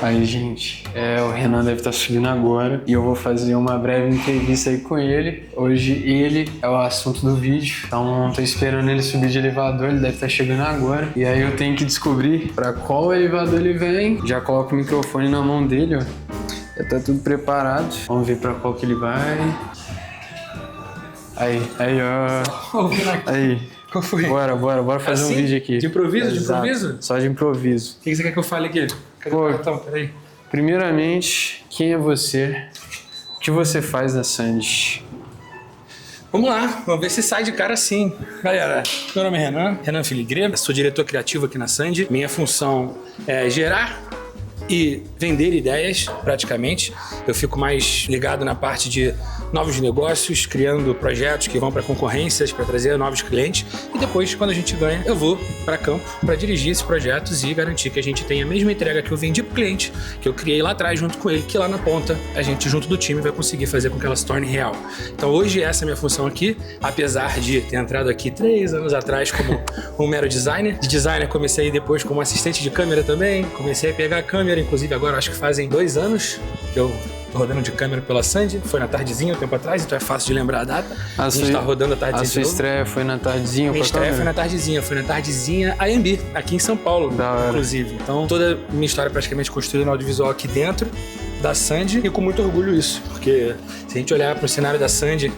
Aí, gente, o Renan deve estar subindo agora e eu vou fazer uma breve entrevista aí com ele. Hoje ele é o assunto do vídeo, então tô esperando ele subir de elevador, ele deve estar chegando agora. E aí eu tenho que descobrir para qual elevador ele vem. Já coloco o microfone na mão dele, ó. Já tá tudo preparado. Vamos ver para qual que ele vai. Aí, ó. Aí. Qual foi? Bora fazer um vídeo aqui. De improviso? Exato. De improviso? Só de improviso. O que você quer que eu fale aqui? Então, peraí. Primeiramente, quem é você? O que você faz na Sandy? Vamos lá, vamos ver se sai de cara assim. Galera, meu nome é Renan Filigreva, sou diretor criativo aqui na Sandy. Minha função é gerar e vender ideias, praticamente. Eu fico mais ligado na parte de novos negócios, criando projetos que vão para concorrências, para trazer novos clientes. E depois, quando a gente ganha, eu vou para campo para dirigir esses projetos e garantir que a gente tenha a mesma entrega que eu vendi para o cliente, que eu criei lá atrás junto com ele, que lá na ponta a gente, junto do time, vai conseguir fazer com que ela se torne real. Então hoje essa é a minha função aqui, apesar de ter entrado aqui 3 anos atrás como um mero designer. De designer comecei depois como assistente de câmera também, comecei a pegar a câmera, inclusive agora acho que fazem 2 anos que eu tô rodando de câmera pela Sandy, foi na tardezinha um tempo atrás, então é fácil de lembrar a data. A gente tá rodando a tardezinha. A sua estreia foi na tardezinha? Minha estreia foi na tardezinha AMB, aqui em São Paulo, inclusive. Então toda minha história praticamente construída no audiovisual aqui dentro da Sandy e com muito orgulho isso, porque se a gente olhar para o cenário da Sandy,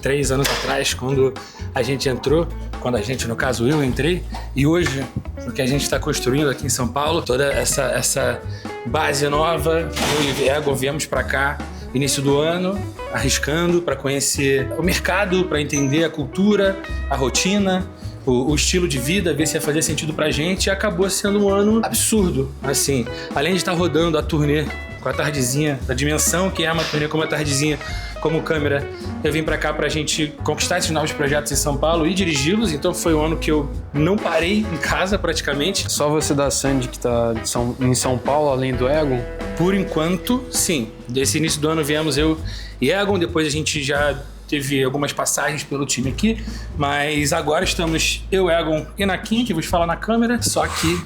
3 anos atrás, quando a gente entrou, no caso eu entrei, e hoje o que a gente está construindo aqui em São Paulo, toda essa base nova, eu e Egon viemos para cá início do ano, arriscando para conhecer o mercado, para entender a cultura, a rotina, o estilo de vida, ver se ia fazer sentido pra gente, e acabou sendo um ano absurdo, assim, além de estar rodando a turnê com a tardezinha, da dimensão que é uma turnê como a tardezinha, como câmera, eu vim pra cá pra gente conquistar esses novos projetos em São Paulo e dirigi-los, então foi um ano que eu não parei em casa praticamente. Só você da Sandy que tá em São Paulo, além do Egon? Por enquanto, sim. Desse início do ano viemos eu e Egon, depois a gente já teve algumas passagens pelo time aqui, mas agora estamos eu, Egon e Naquinha, que vos fala na câmera, só que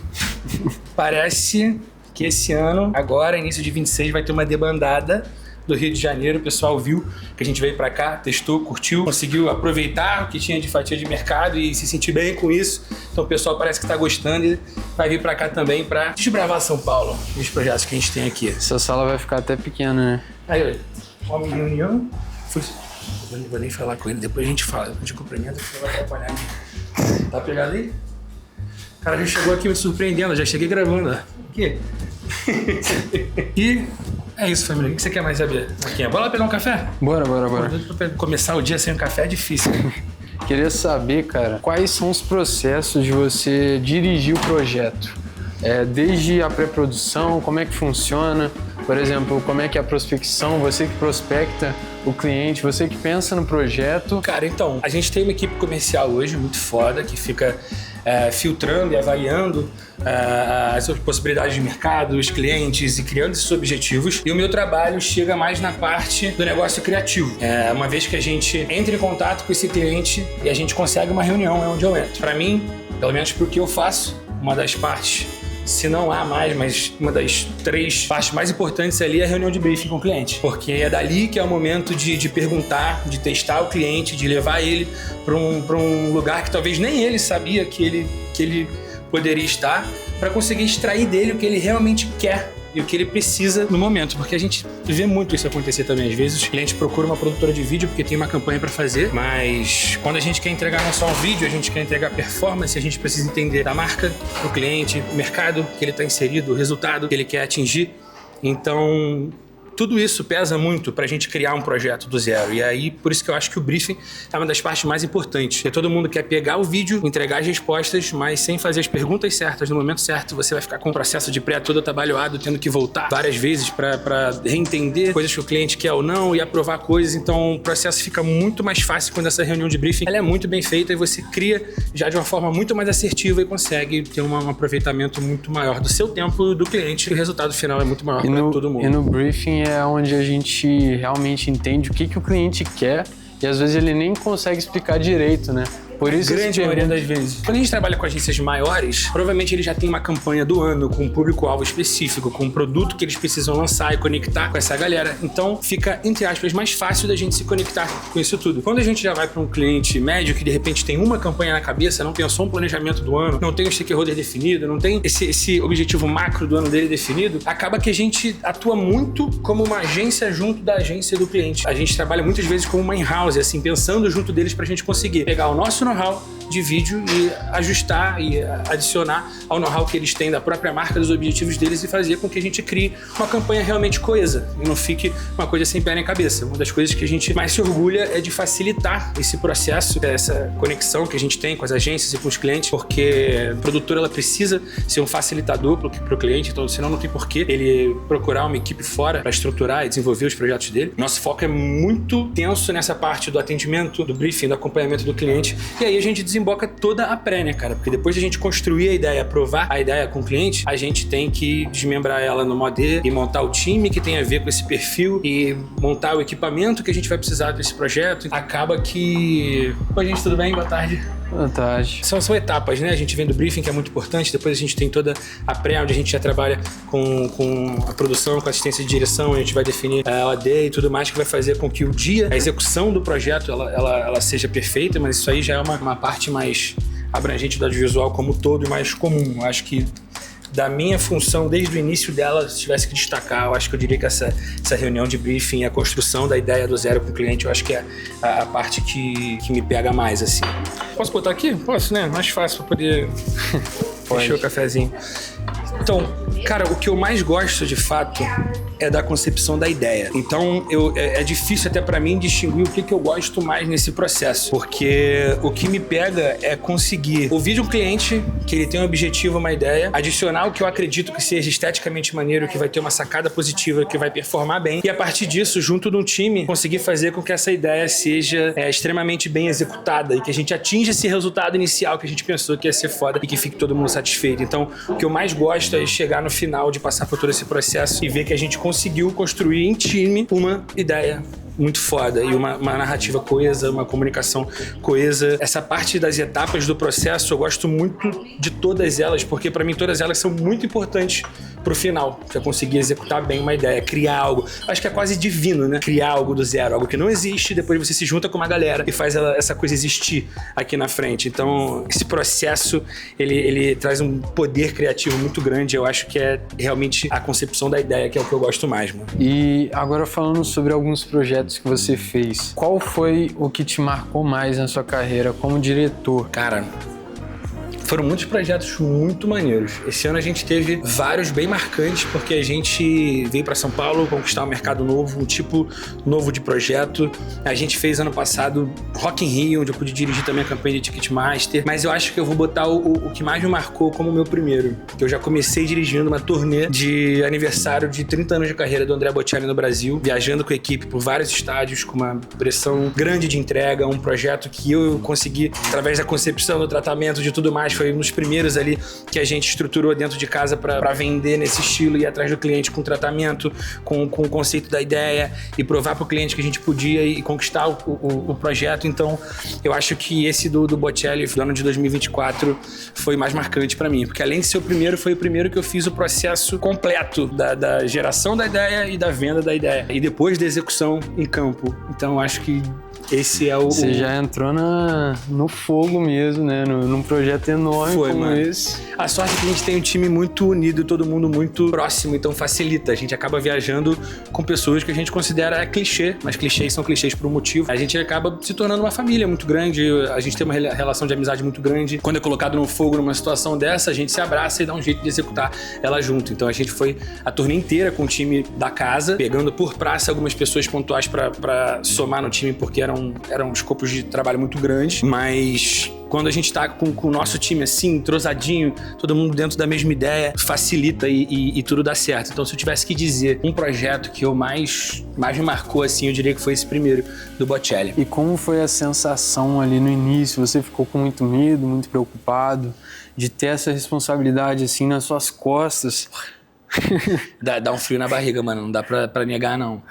parece que esse ano, agora, início de 26, vai ter uma debandada do Rio de Janeiro. O pessoal viu que a gente veio pra cá, testou, curtiu, conseguiu aproveitar o que tinha de fatia de mercado e se sentir bem com isso. Então o pessoal parece que tá gostando e vai vir pra cá também pra desbravar São Paulo e os projetos que a gente tem aqui. Essa sala vai ficar até pequena, né? Aí, homem reunião. Eu não vou nem falar com ele, depois a gente fala. Depois de cumprimento, você vai atrapalhar aqui. Tá pegado aí? O cara já chegou aqui me surpreendendo, já cheguei gravando, ó. Aqui. E é isso, família. O que você quer mais saber? Aqui, bora lá pegar um café? Bora. Pra começar o dia sem um café é difícil. Queria saber, cara, quais são os processos de você dirigir o projeto? Desde a pré-produção, como é que funciona? Por exemplo, como é que é a prospecção? Você que prospecta o cliente, você que pensa no projeto. Cara, então, a gente tem uma equipe comercial hoje muito foda, que fica filtrando e avaliando as possibilidades de mercado, os clientes e criando esses objetivos. E o meu trabalho chega mais na parte do negócio criativo. Uma vez que a gente entra em contato com esse cliente e a gente consegue uma reunião, é onde eu entro. Para mim, pelo menos porque eu faço, uma das partes, se não há mais, mas uma das 3 partes mais importantes ali é a reunião de briefing com o cliente. Porque é dali que é o momento de perguntar, de testar o cliente, de levar ele para um lugar que talvez nem ele sabia que ele poderia estar, para conseguir extrair dele o que ele realmente quer e o que ele precisa no momento, porque a gente vê muito isso acontecer também. Às vezes o cliente procura uma produtora de vídeo porque tem uma campanha para fazer, mas quando a gente quer entregar não só um vídeo, a gente quer entregar performance, a gente precisa entender da marca, do cliente, o mercado que ele está inserido, o resultado que ele quer atingir. Então tudo isso pesa muito pra gente criar um projeto do zero. E aí, por isso que eu acho que o briefing é uma das partes mais importantes. Porque todo mundo quer pegar o vídeo, entregar as respostas, mas sem fazer as perguntas certas no momento certo, você vai ficar com o processo de pré todo atabalhoado, tendo que voltar várias vezes pra reentender coisas que o cliente quer ou não e aprovar coisas. Então, o processo fica muito mais fácil quando essa reunião de briefing ela é muito bem feita e você cria já de uma forma muito mais assertiva e consegue ter um aproveitamento muito maior do seu tempo e do cliente. E o resultado final é muito maior para todo mundo. E no briefing é onde a gente realmente entende o que o cliente quer e às vezes ele nem consegue explicar direito, né? Por isso Grande maioria das vezes. Quando a gente trabalha com agências maiores, provavelmente eles já têm uma campanha do ano, com um público-alvo específico, com um produto que eles precisam lançar e conectar com essa galera. Então, fica, entre aspas, mais fácil da gente se conectar com isso tudo. Quando a gente já vai para um cliente médio que, de repente, tem uma campanha na cabeça, não pensou um planejamento do ano, não tem um stakeholder definido, não tem esse objetivo macro do ano dele definido, acaba que a gente atua muito como uma agência junto da agência do cliente. A gente trabalha muitas vezes como uma in-house, assim, pensando junto deles pra gente conseguir pegar o nosso know-how de vídeo e ajustar e adicionar ao know-how que eles têm da própria marca, dos objetivos deles e fazer com que a gente crie uma campanha realmente coesa e não fique uma coisa sem pé nem cabeça. Uma das coisas que a gente mais se orgulha é de facilitar esse processo, essa conexão que a gente tem com as agências e com os clientes, porque a produtora ela precisa ser um facilitador para o cliente, então senão não tem porquê ele procurar uma equipe fora para estruturar e desenvolver os projetos dele. Nosso foco é muito tenso nessa parte do atendimento, do briefing, do acompanhamento do cliente, e aí a gente desemboca toda a pré, né, cara? Porque depois de a gente construir a ideia, aprovar a ideia com o cliente, a gente tem que desmembrar ela no modelo e montar o time que tem a ver com esse perfil e montar o equipamento que a gente vai precisar desse projeto. Acaba que... Oi, gente, tudo bem? Boa tarde. Boa tarde. São etapas, né? A gente vem do briefing, que é muito importante, depois a gente tem toda a pré, onde a gente já trabalha com a produção, com a assistência de direção, a gente vai definir a OD e tudo mais, que vai fazer com que o dia, a execução do projeto, ela seja perfeita, mas isso aí já é uma parte mais abrangente do audiovisual como um todo e mais comum. Eu acho que da minha função, desde o início dela, se tivesse que destacar, eu acho que eu diria que essa reunião de briefing, a construção da ideia do zero com o cliente, eu acho que é a parte que me pega mais, assim. Posso botar aqui? Posso, né? Mais fácil para poder encher o cafezinho. Então, cara, o que eu mais gosto, de fato, é da concepção da ideia. Então, é difícil até pra mim distinguir o que eu gosto mais nesse processo, porque o que me pega é conseguir ouvir de um cliente que ele tem um objetivo, uma ideia, adicionar o que eu acredito que seja esteticamente maneiro, que vai ter uma sacada positiva, que vai performar bem, e a partir disso, junto de um time, conseguir fazer com que essa ideia seja extremamente bem executada e que a gente atinja esse resultado inicial que a gente pensou que ia ser foda e que fique todo mundo satisfeito. Então, o que eu mais gosto é chegar no final de passar por todo esse processo e ver que a gente conseguiu construir em time uma ideia muito foda e uma narrativa coesa, uma comunicação coesa. Essa parte das etapas do processo, eu gosto muito de todas elas, porque pra mim todas elas são muito importantes pro final, que é conseguir executar bem uma ideia, criar algo. Acho que é quase divino, né? Criar algo do zero, algo que não existe, depois você se junta com uma galera e faz essa coisa existir aqui na frente. Então, esse processo, ele traz um poder criativo muito grande. Eu acho que é realmente a concepção da ideia, que é o que eu gosto mais, mano. E agora falando sobre alguns projetos que você fez, qual foi o que te marcou mais na sua carreira como diretor? Cara, foram muitos projetos muito maneiros. Esse ano a gente teve vários bem marcantes, porque a gente veio para São Paulo conquistar um mercado novo, um tipo novo de projeto. A gente fez ano passado Rock in Rio, onde eu pude dirigir também a campanha de Ticketmaster. Mas eu acho que eu vou botar o que mais me marcou como o meu primeiro. Que eu já comecei dirigindo uma turnê de aniversário de 30 anos de carreira do Andrea Bocelli no Brasil, viajando com a equipe por vários estádios, com uma pressão grande de entrega, um projeto que eu consegui, através da concepção, do tratamento, de tudo mais, foi um dos primeiros ali que a gente estruturou dentro de casa para vender nesse estilo, ir atrás do cliente com tratamento, com o conceito da ideia e provar para o cliente que a gente podia e conquistar o projeto. Então, eu acho que esse do Bocelli, do ano de 2024, foi mais marcante para mim, porque além de ser o primeiro, foi o primeiro que eu fiz o processo completo da geração da ideia e da venda da ideia, e depois da execução em campo. Então, eu acho que esse é o... Você já entrou no fogo mesmo, né? Num projeto enorme como esse. A sorte é que a gente tem um time muito unido, todo mundo muito próximo, então facilita. A gente acaba viajando com pessoas que a gente considera clichê, mas clichês são clichês por um motivo. A gente acaba se tornando uma família muito grande, a gente tem uma relação de amizade muito grande. Quando é colocado no fogo numa situação dessa, a gente se abraça e dá um jeito de executar ela junto. Então a gente foi a turnê inteira com o time da casa, pegando por praça algumas pessoas pontuais pra somar no time, porque eram escopos de trabalho muito grandes, mas quando a gente tá com o nosso time assim, entrosadinho, todo mundo dentro da mesma ideia, facilita e tudo dá certo. Então, se eu tivesse que dizer um projeto que eu mais me marcou, assim, eu diria que foi esse primeiro, do Bocelli. E como foi a sensação ali no início? Você ficou com muito medo, muito preocupado de ter essa responsabilidade assim nas suas costas? Dá um frio na barriga, mano. Não dá pra negar, não.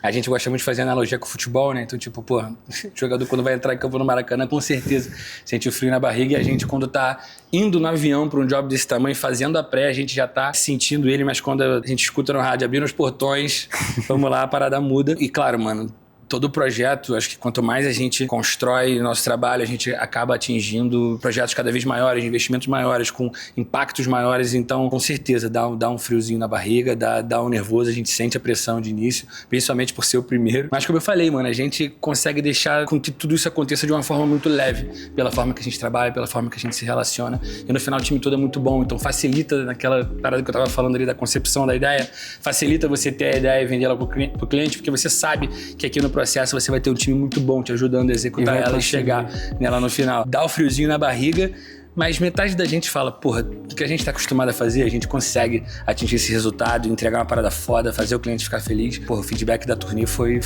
A gente gosta muito de fazer analogia com o futebol, né? Então, tipo, pô, o jogador quando vai entrar em campo no Maracanã, com certeza sente o frio na barriga. E a gente, quando tá indo no avião pra um job desse tamanho, fazendo a pré, a gente já tá sentindo ele, mas quando a gente escuta no rádio, abrindo os portões, vamos lá, a parada muda. E claro, mano, todo o projeto, acho que quanto mais a gente constrói o nosso trabalho, a gente acaba atingindo projetos cada vez maiores, investimentos maiores, com impactos maiores. Então, com certeza, dá um friozinho na barriga, dá um nervoso, a gente sente a pressão de início, principalmente por ser o primeiro. Mas como eu falei, mano, a gente consegue deixar com que tudo isso aconteça de uma forma muito leve, pela forma que a gente trabalha, pela forma que a gente se relaciona. E no final o time todo é muito bom, então facilita naquela parada que eu tava falando ali da concepção da ideia, facilita você ter a ideia e vender ela pro cliente, porque você sabe que aqui no processo você vai ter um time muito bom te ajudando a executar ela e chegar nela no final. Dá o friozinho na barriga, mas metade da gente fala, porra, o que a gente tá acostumado a fazer, a gente consegue atingir esse resultado, entregar uma parada foda, fazer o cliente ficar feliz. Porra, o feedback da turnê foi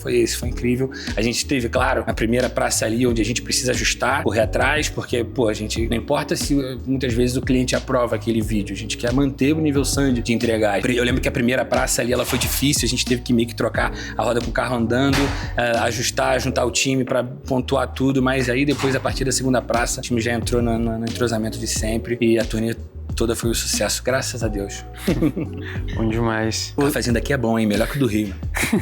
esse, foi incrível. A gente teve, claro, a primeira praça ali onde a gente precisa ajustar, correr atrás, porque, pô, a gente, não importa se muitas vezes o cliente aprova aquele vídeo, a gente quer manter o nível Sandy de entregar. Eu lembro que a primeira praça ali, ela foi difícil, a gente teve que meio que trocar a roda com o carro andando, ajustar, juntar o time pra pontuar tudo, mas aí depois, a partir da segunda praça, o time já entrou no entrosamento de sempre e a turnê toda foi um sucesso, graças a Deus. Bom demais. A fazenda aqui é bom, hein? Melhor que o do Rio.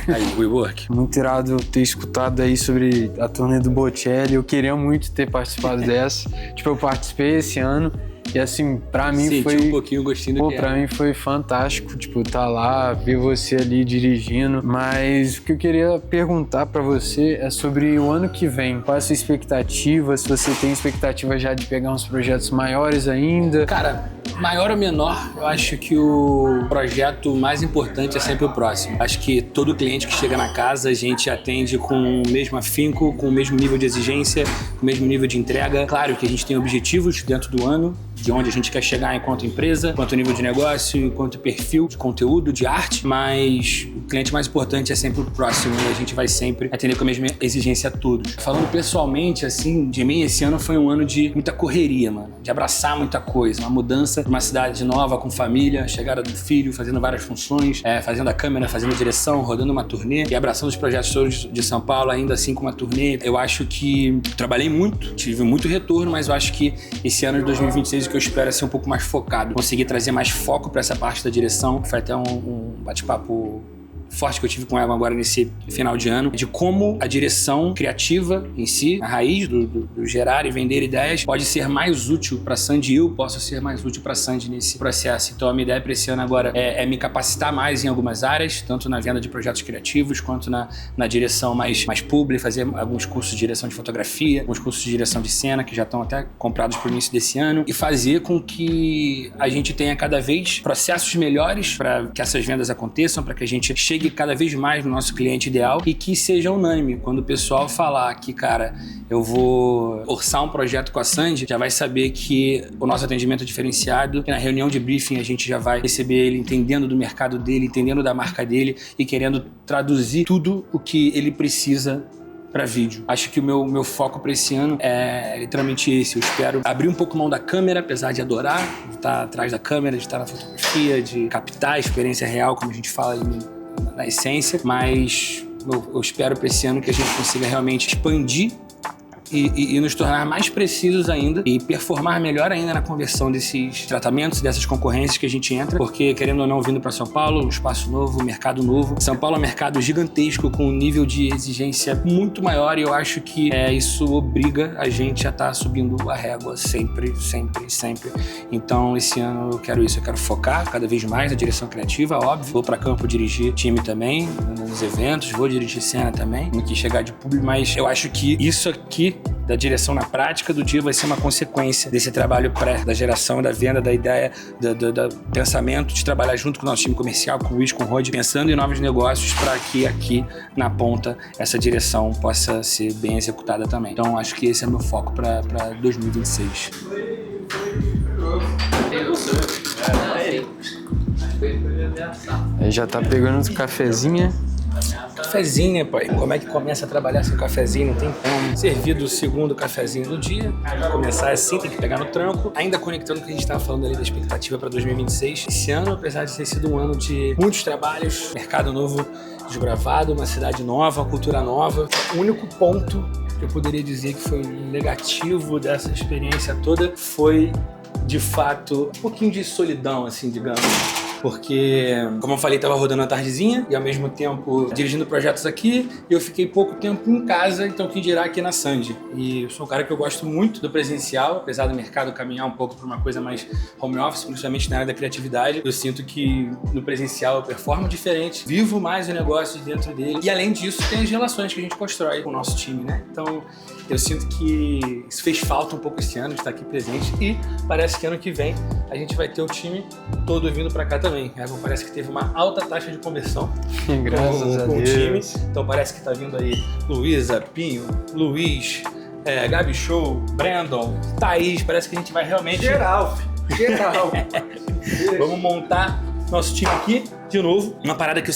Aí, WeWork. Muito irado ter escutado aí sobre a turnê do Bocelli. Eu queria muito ter participado dessa. Tipo, eu participei esse ano. E assim, pra mim foi... um pouquinho o gostinho do Pô, que pra mim foi fantástico, tipo, tá lá, ver você ali dirigindo. Mas o que eu queria perguntar pra você é sobre o ano que vem. Qual é a sua expectativa? Se você tem expectativa já de pegar uns projetos maiores ainda? Cara, maior ou menor, eu acho que o projeto mais importante é sempre o próximo. Acho que todo cliente que chega na casa, a gente atende com o mesmo afinco, com o mesmo nível de exigência, com o mesmo nível de entrega. Claro que a gente tem objetivos dentro do ano, de onde a gente quer chegar enquanto empresa, enquanto nível de negócio, enquanto perfil de conteúdo, de arte, mas o cliente mais importante é sempre o próximo e a gente vai sempre atender com a mesma exigência a todos. Falando pessoalmente, assim, de mim, esse ano foi um ano de muita correria, mano, de abraçar muita coisa, uma mudança pra uma cidade nova, com família, chegada do filho, fazendo várias funções, fazendo a câmera, fazendo a direção, rodando uma turnê e abraçando os projetos todos de São Paulo, ainda assim com uma turnê. Eu acho que trabalhei muito, tive muito retorno, mas eu acho que esse ano de 2026 o que eu espero é ser um pouco mais focado, conseguir trazer mais foco para essa parte da direção. Foi até um bate-papo forte que eu tive com ela agora nesse final de ano, de como a direção criativa em si, a raiz do gerar e vender ideias, pode ser mais útil para a Sandy e eu posso ser mais útil para a Sandy nesse processo. Então a minha ideia para esse ano agora é me capacitar mais em algumas áreas, tanto na venda de projetos criativos, quanto na direção mais publi, fazer alguns cursos de direção de fotografia, alguns cursos de direção de cena, que já estão até comprados para o início desse ano, e fazer com que a gente tenha cada vez processos melhores para que essas vendas aconteçam, para que a gente chegue cada vez mais no nosso cliente ideal e que seja unânime. Quando o pessoal falar que, cara, eu vou orçar um projeto com a Sandy, já vai saber que o nosso atendimento é diferenciado, que na reunião de briefing a gente já vai receber ele entendendo do mercado dele, entendendo da marca dele e querendo traduzir tudo o que ele precisa para vídeo. Acho que o meu foco para esse ano é literalmente esse. Eu espero abrir um pouco mão da câmera, apesar de adorar, de estar atrás da câmera, de estar na fotografia, de captar a experiência real, como a gente fala aí na essência, mas eu espero para esse ano que a gente consiga realmente expandir e nos tornar mais precisos ainda e performar melhor ainda na conversão desses tratamentos, dessas concorrências que a gente entra, porque querendo ou não, vindo para São Paulo, um espaço novo, um mercado novo. São Paulo é um mercado gigantesco com um nível de exigência muito maior e eu acho que isso obriga a gente a estar subindo a régua sempre. Então esse ano eu quero isso, eu quero focar cada vez mais na direção criativa, óbvio. Vou para campo dirigir time também, nos eventos, vou dirigir cena também, no que chegar de público, mas eu acho que isso aqui da direção na prática do dia vai ser uma consequência desse trabalho pré, da geração, da venda, da ideia, do pensamento, de trabalhar junto com o nosso time comercial, com o Luiz, com o Rod, pensando em novos negócios para que aqui na ponta essa direção possa ser bem executada também. Então acho que esse é meu foco para 2026. Aí já tá pegando um cafezinho. cafezinho, né, pai? Como é que começa a trabalhar sem cafezinho? Não tem como. Servido o segundo cafezinho do dia. Pra começar assim, tem que pegar no tranco. Ainda conectando com o que a gente estava falando ali da expectativa para 2026. Esse ano, apesar de ter sido um ano de muitos trabalhos, mercado novo desbravado, uma cidade nova, uma cultura nova. O único ponto que eu poderia dizer que foi negativo dessa experiência toda foi, de fato, um pouquinho de solidão, assim, digamos. Porque, como eu falei, estava rodando a tardezinha e ao mesmo tempo dirigindo projetos aqui, e eu fiquei pouco tempo em casa, então quem dirá aqui na Sandy. E eu sou um cara que eu gosto muito do presencial, apesar do mercado caminhar um pouco para uma coisa mais home office, principalmente na área da criatividade. Eu sinto que no presencial eu performo diferente, vivo mais o negócio dentro dele. E além disso, tem as relações que a gente constrói com o nosso time, né? Então, eu sinto que isso fez falta um pouco esse ano de estar aqui presente, e parece que ano que vem a gente vai ter o time todo vindo para cá também. Parece que teve uma alta taxa de conversão com o time. Então parece que tá vindo aí Luísa, Pinho, Luiz, Gabi Show, Brandon, Thaís. Parece que a gente vai realmente... Geral. Vamos montar nosso time aqui de novo. Uma parada que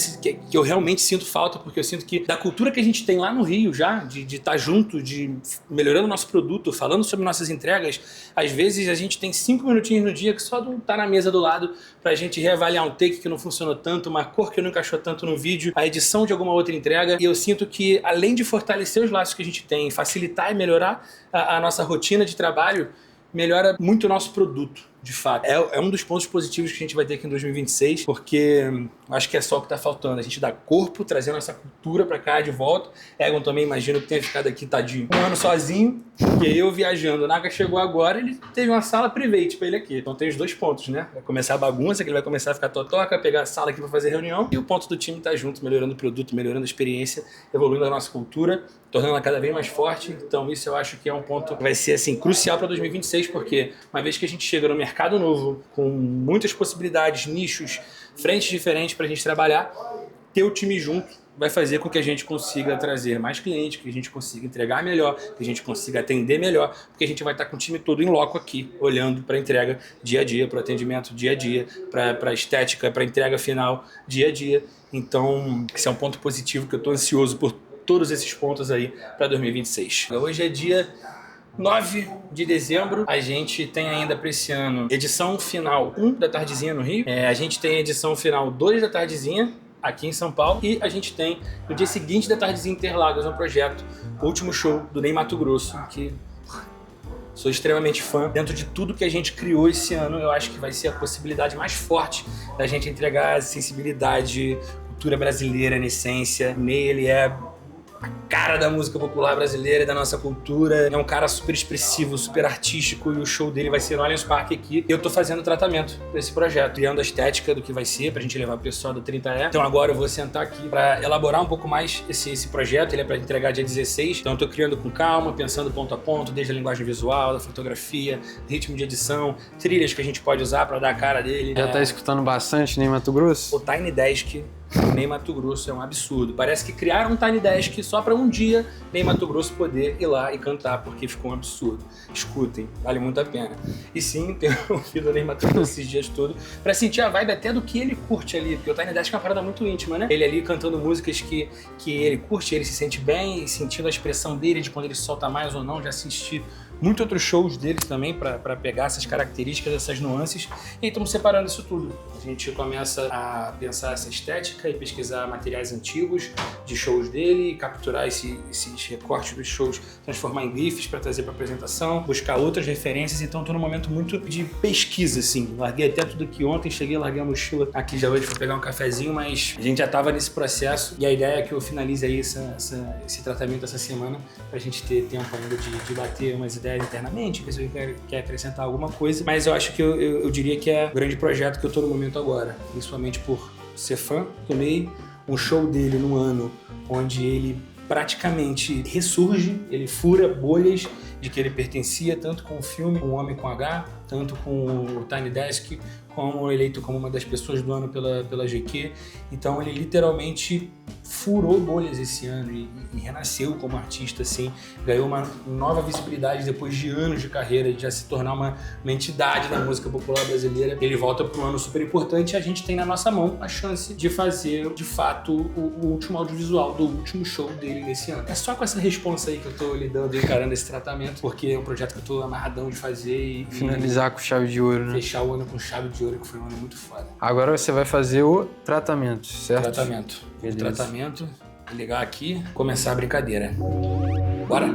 eu realmente sinto falta, porque eu sinto que da cultura que a gente tem lá no Rio já, de estar junto, de melhorando o nosso produto, falando sobre nossas entregas, às vezes a gente tem 5 minutinhos no dia que só não tá na mesa do lado pra gente reavaliar um take que não funcionou tanto, uma cor que não encaixou tanto no vídeo, a edição de alguma outra entrega. E eu sinto que, além de fortalecer os laços que a gente tem, facilitar e melhorar a nossa rotina de trabalho, melhora muito o nosso produto, de fato. É um dos pontos positivos que a gente vai ter aqui em 2026, porque acho que é só o que tá faltando. A gente dá corpo, trazendo essa cultura pra cá de volta. Egon também, imagino que tenha ficado aqui, tadinho, um ano sozinho, porque eu viajando. O Naga chegou agora, ele teve uma sala private pra ele aqui. Então tem os dois pontos, né? Vai começar a bagunça, que ele vai começar a ficar totoca, pegar a sala aqui pra fazer reunião, e o ponto do time tá junto, melhorando o produto, melhorando a experiência, evoluindo a nossa cultura, tornando-a cada vez mais forte. Então isso eu acho que é um ponto que vai ser, assim, crucial pra 2026, porque uma vez que a gente chega no mercado novo, com muitas possibilidades, nichos, frentes diferentes pra gente trabalhar, ter o time junto vai fazer com que a gente consiga trazer mais clientes, que a gente consiga entregar melhor, que a gente consiga atender melhor, porque a gente vai estar com o time todo em loco aqui, olhando para a entrega dia a dia, para o atendimento dia a dia, para a estética, para a entrega final dia a dia. Então, esse é um ponto positivo que eu estou ansioso por todos esses pontos aí para 2026. Hoje é dia 9 de dezembro, a gente tem ainda para esse ano edição final 1 da tardezinha no Rio, a gente tem edição final 2 da tardezinha aqui em São Paulo, e a gente tem no dia seguinte da tardezinha Interlagos um projeto, o último show do Ney Matogrosso, que sou extremamente fã. Dentro de tudo que a gente criou esse ano, eu acho que vai ser a possibilidade mais forte da gente entregar a sensibilidade, cultura brasileira na essência. Ney, ele é a cara da música popular brasileira e da nossa cultura. É um cara super expressivo, super artístico, e o show dele vai ser no Allianz Parque aqui. Eu tô fazendo o tratamento desse projeto, criando a estética do que vai ser, pra gente levar o pessoal do 30E. Então agora eu vou sentar aqui pra elaborar um pouco mais esse projeto. Ele é pra entregar dia 16, então eu tô criando com calma, pensando ponto a ponto, desde a linguagem visual, da fotografia, ritmo de edição, trilhas que a gente pode usar pra dar a cara dele. Já tá escutando bastante Ney Matogrosso? O Tiny Desk Ney Matogrosso é um absurdo. Parece que criaram um Tiny Desk só pra um dia Ney Matogrosso poder ir lá e cantar, porque ficou um absurdo. Escutem, vale muito a pena. E sim, tenho ouvido o Ney Matogrosso esses dias todos pra sentir a vibe até do que ele curte ali, porque o Tiny Desk é uma parada muito íntima, né? Ele ali cantando músicas que ele curte, ele se sente bem, e sentindo a expressão dele de quando ele solta mais ou não. Já assisti muitos outros shows deles também para pegar essas características, essas nuances, e estamos separando isso tudo. A gente começa a pensar essa estética e pesquisar materiais antigos de shows dele, capturar esses recortes dos shows, transformar em GIFs para trazer para apresentação, buscar outras referências. Então estou num momento muito de pesquisa, assim. Larguei até tudo aqui ontem, cheguei, larguei a mochila aqui já hoje para pegar um cafezinho, mas a gente já estava nesse processo, e a ideia é que eu finalize aí esse tratamento essa semana, para a gente ter tempo ainda de bater umas ideias internamente, ver se eu quer acrescentar alguma coisa. Mas eu acho que eu diria que é o grande projeto que eu tô no momento agora, principalmente por ser fã do Ney, um show dele no ano onde ele praticamente ressurge, ele fura bolhas de que ele pertencia tanto com o filme O Homem com H, tanto com o Tiny Desk, como eleito como uma das pessoas do ano pela GQ. Então ele literalmente furou bolhas esse ano e renasceu como artista, assim, ganhou uma nova visibilidade depois de anos de carreira, de já se tornar uma entidade da música popular brasileira. Ele volta para um ano super importante e a gente tem na nossa mão a chance de fazer, de fato, o último audiovisual do último show dele nesse ano. É só com essa responsa aí que eu tô lidando e encarando esse tratamento, porque é um projeto que eu tô amarradão de fazer e finalizar com chave de ouro, né? Fechar o ano com chave de ouro, que foi um ano muito foda. Agora você vai fazer o tratamento, certo? Tratamento. O tratamento, ligar aqui, começar a brincadeira. Bora?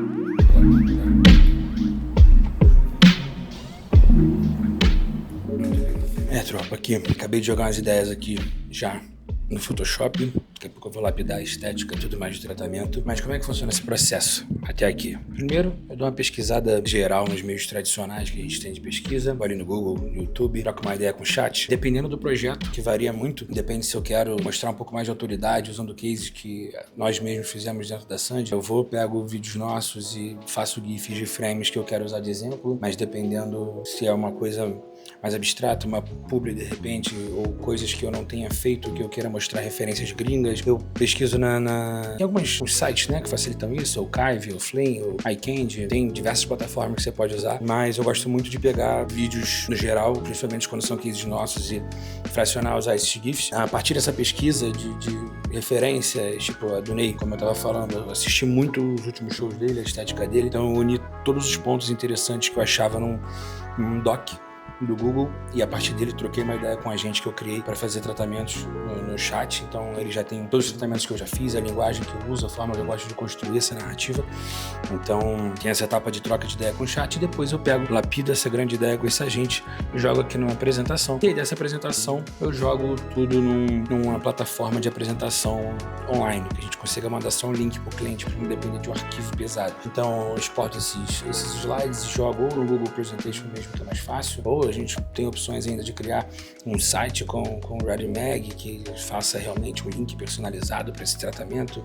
Tropa, aqui, acabei de jogar umas ideias aqui já no Photoshop. Daqui a pouco eu vou lapidar a estética e tudo mais de tratamento. Mas como é que funciona esse processo até aqui? Primeiro, eu dou uma pesquisada geral nos meios tradicionais que a gente tem de pesquisa. Vou ali no Google, no YouTube, troco uma ideia com o chat. Dependendo do projeto, que varia muito, depende se eu quero mostrar um pouco mais de autoridade usando cases que nós mesmos fizemos dentro da Sandy. Eu pego vídeos nossos e faço GIFs de frames que eu quero usar de exemplo, mas dependendo se é uma coisa mais abstrata, uma publi de repente, ou coisas que eu não tenha feito, que eu queira mostrar referências gringas, eu pesquiso em alguns sites, né, que facilitam isso, o Kive, o Flame, o iCandy, tem diversas plataformas que você pode usar, mas eu gosto muito de pegar vídeos no geral, principalmente quando são cases nossos, e fracionar, usar esses GIFs. A partir dessa pesquisa de referências, tipo a do Ney, como eu tava falando, eu assisti muito os últimos shows dele, a estética dele, então eu uni todos os pontos interessantes que eu achava num doc do Google, e a partir dele troquei uma ideia com a gente que eu criei para fazer tratamentos no chat. Então ele já tem todos os tratamentos que eu já fiz, a linguagem que eu uso, a forma que eu gosto de construir essa narrativa. Então tem essa etapa de troca de ideia com o chat, e depois eu lapido essa grande ideia com esse agente e jogo aqui numa apresentação. E aí dessa apresentação eu jogo tudo numa plataforma de apresentação online, que a gente consiga mandar só um link pro cliente para não depender de um arquivo pesado. Então eu exporto esses slides e jogo ou no Google Presentation mesmo, que é mais fácil, ou a gente tem opções ainda de criar um site com o ReadyMag que faça realmente um link personalizado para esse tratamento,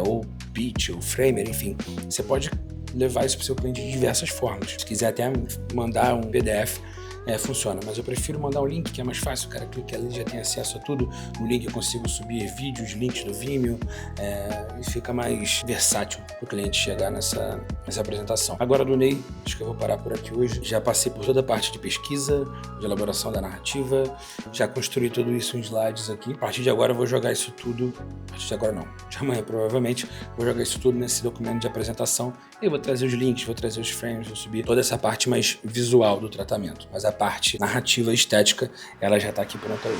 ou Pitch, ou Framer, enfim. Você pode levar isso para o seu cliente de diversas formas. Se quiser até mandar um PDF, funciona, mas eu prefiro mandar um link, que é mais fácil, o cara clica ali, já tem acesso a tudo. No link eu consigo subir vídeos, links do Vimeo, e fica mais versátil para o cliente chegar nessa apresentação. Agora do Ney, acho que eu vou parar por aqui hoje. Já passei por toda a parte de pesquisa, de elaboração da narrativa, já construí tudo isso em slides aqui. A partir de agora eu vou jogar isso tudo, a partir de agora não, de amanhã provavelmente, vou jogar isso tudo nesse documento de apresentação, e eu vou trazer os links, vou trazer os frames, vou subir toda essa parte mais visual do tratamento, mas a parte narrativa e estética, ela já tá aqui pronta hoje.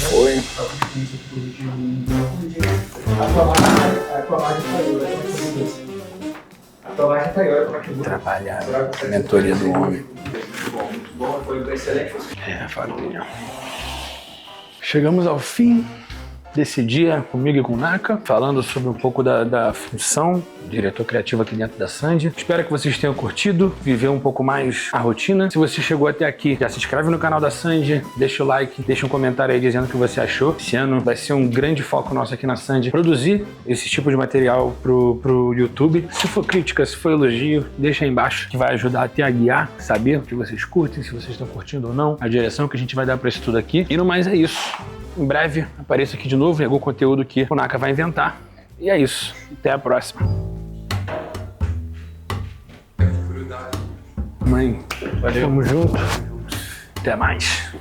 Foi. Trabalhar a mentoria do homem. Muito bom, foi excelente. Família. Chegamos ao fim desse dia comigo e com o Naka, falando sobre um pouco da função do diretor criativo aqui dentro da Sandy. Espero que vocês tenham curtido, viver um pouco mais a rotina. Se você chegou até aqui, já se inscreve no canal da Sandy, deixa o like, deixa um comentário aí dizendo o que você achou. Esse ano vai ser um grande foco nosso aqui na Sandy, produzir esse tipo de material pro YouTube. Se for crítica, se for elogio, deixa aí embaixo, que vai ajudar até a guiar, saber o que vocês curtem, se vocês estão curtindo ou não, a direção que a gente vai dar para isso tudo aqui. E no mais é isso. Em breve apareço aqui de novo em algum conteúdo que o Naka vai inventar. E é isso. Até a próxima. Mãe, valeu. Tamo junto. Até mais.